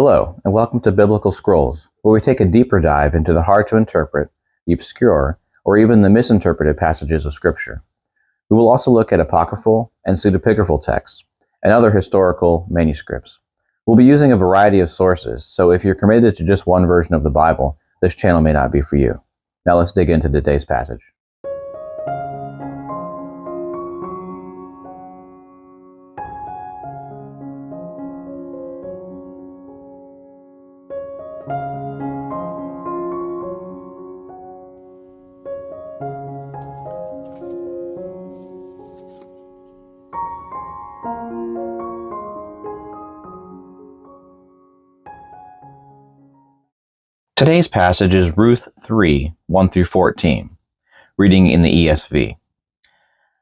Hello, and welcome to Biblical Scrolls, where we take a deeper dive into the hard to interpret, the obscure, or even the misinterpreted passages of Scripture. We will also look at apocryphal and pseudepigraphal texts and other historical manuscripts. We'll be using a variety of sources, so if you're committed to just one version of the Bible, this channel may not be for you. Now let's dig into today's passage. Today's passage is Ruth 3, 1 through 14, reading in the ESV. It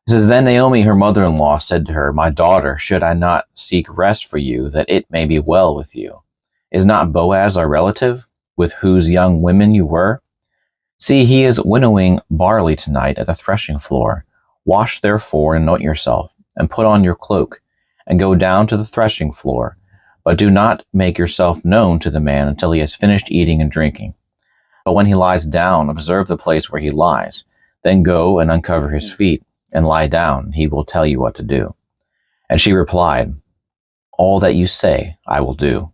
says, Then Naomi, her mother-in-law, said to her, My daughter, should I not seek rest for you, that it may be well with you? Is not Boaz our relative, with whose young women you were? See, he is winnowing barley tonight at the threshing floor. Wash therefore, and anoint yourself, and put on your cloak, and go down to the threshing floor. But do not make yourself known to the man until he has finished eating and drinking. But when he lies down, observe the place where he lies. Then go and uncover his feet, and lie down. He will tell you what to do. And she replied, All that you say, I will do.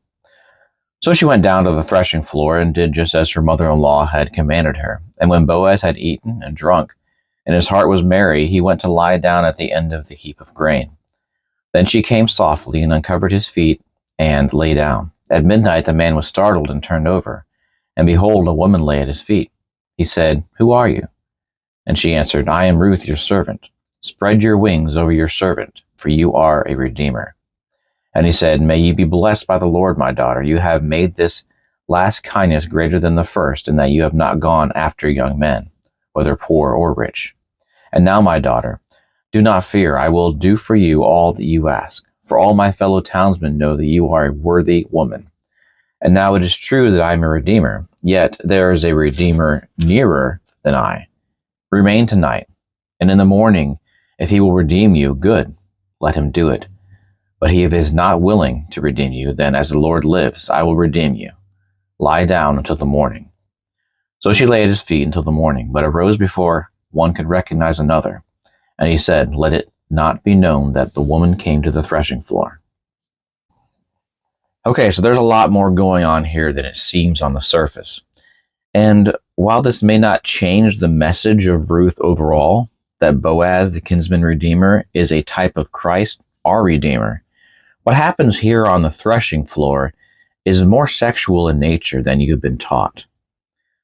So she went down to the threshing floor and did just as her mother-in-law had commanded her. And when Boaz had eaten and drunk, and his heart was merry, he went to lie down at the end of the heap of grain. Then she came softly and uncovered his feet, and lay down. At midnight the man was startled and turned over, and behold, a woman lay at his feet. He said, Who are you? And she answered, I am Ruth, your servant. Spread your wings over your servant, for you are a redeemer. And he said, May you be blessed by the Lord, my daughter. You have made this last kindness greater than the first, in that you have not gone after young men, whether poor or rich. And now, my daughter, do not fear. I will do for you all that you ask. For all my fellow townsmen know that you are a worthy woman. And now it is true that I am a redeemer, yet there is a redeemer nearer than I. Remain tonight, and in the morning, if he will redeem you, good, let him do it. But if he is not willing to redeem you, then as the Lord lives, I will redeem you. Lie down until the morning. So she lay at his feet until the morning, but arose before one could recognize another. And he said, Let it not be known that the woman came to the threshing floor. Okay, so there's a lot more going on here than it seems on the surface. And while this may not change the message of Ruth overall, that Boaz, the kinsman redeemer, is a type of Christ, our redeemer, what happens here on the threshing floor is more sexual in nature than you've been taught.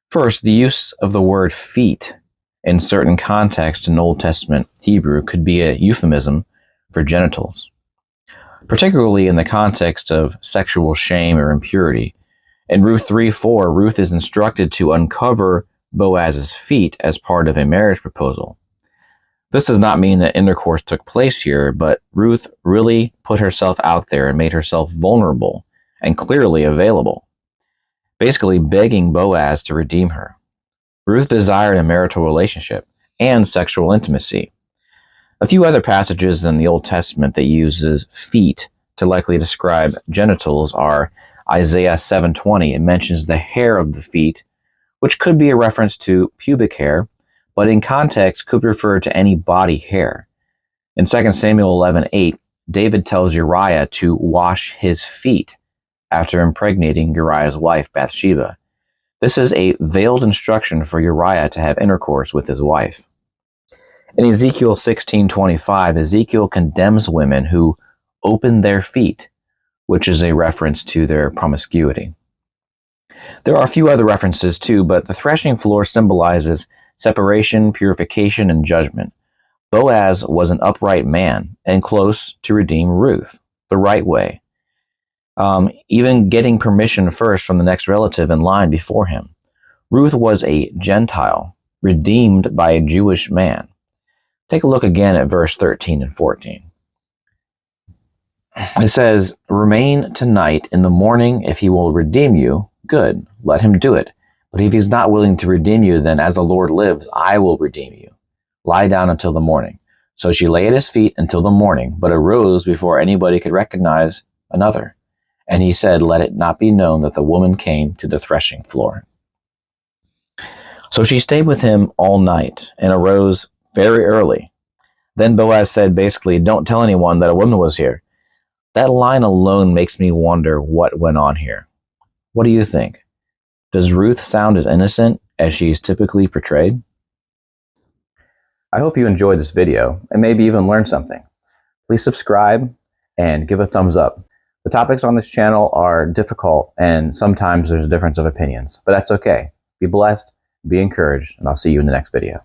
First, the use of the word feet in certain contexts in Old Testament Hebrew could be a euphemism for genitals, particularly in the context of sexual shame or impurity. In Ruth 3:4, Ruth is instructed to uncover Boaz's feet as part of a marriage proposal. This does not mean that intercourse took place here, but Ruth really put herself out there and made herself vulnerable and clearly available, basically begging Boaz to redeem her. Ruth desired a marital relationship and sexual intimacy. A few other passages in the Old Testament that uses feet to likely describe genitals are Isaiah 7:20. It mentions the hair of the feet, which could be a reference to pubic hair, but in context could refer to any body hair. In 2 Samuel 11:8, David tells Uriah to wash his feet after impregnating Uriah's wife, Bathsheba. This is a veiled instruction for Uriah to have intercourse with his wife. In Ezekiel 16:25, Ezekiel condemns women who open their feet, which is a reference to their promiscuity. There are a few other references too, but the threshing floor symbolizes separation, purification, and judgment. Boaz was an upright man and close to redeem Ruth the right way. Even getting permission first from the next relative in line before him. Ruth was a Gentile, redeemed by a Jewish man. Take a look again at verse 13 and 14. It says, Remain tonight, in the morning, if he will redeem you, good, let him do it. But if he's not willing to redeem you, then as the Lord lives, I will redeem you. Lie down until the morning. So she lay at his feet until the morning, but arose before anybody could recognize another. And he said, "Let it not be known that the woman came to the threshing floor." So she stayed with him all night and arose very early. Then Boaz said, basically, "Don't tell anyone that a woman was here." That line alone makes me wonder what went on here. What do you think? Does Ruth sound as innocent as she is typically portrayed? I hope you enjoyed this video and maybe even learned something. Please subscribe and give a thumbs up. The topics on this channel are difficult and sometimes there's a difference of opinions, but that's okay. Be blessed, be encouraged, and I'll see you in the next video.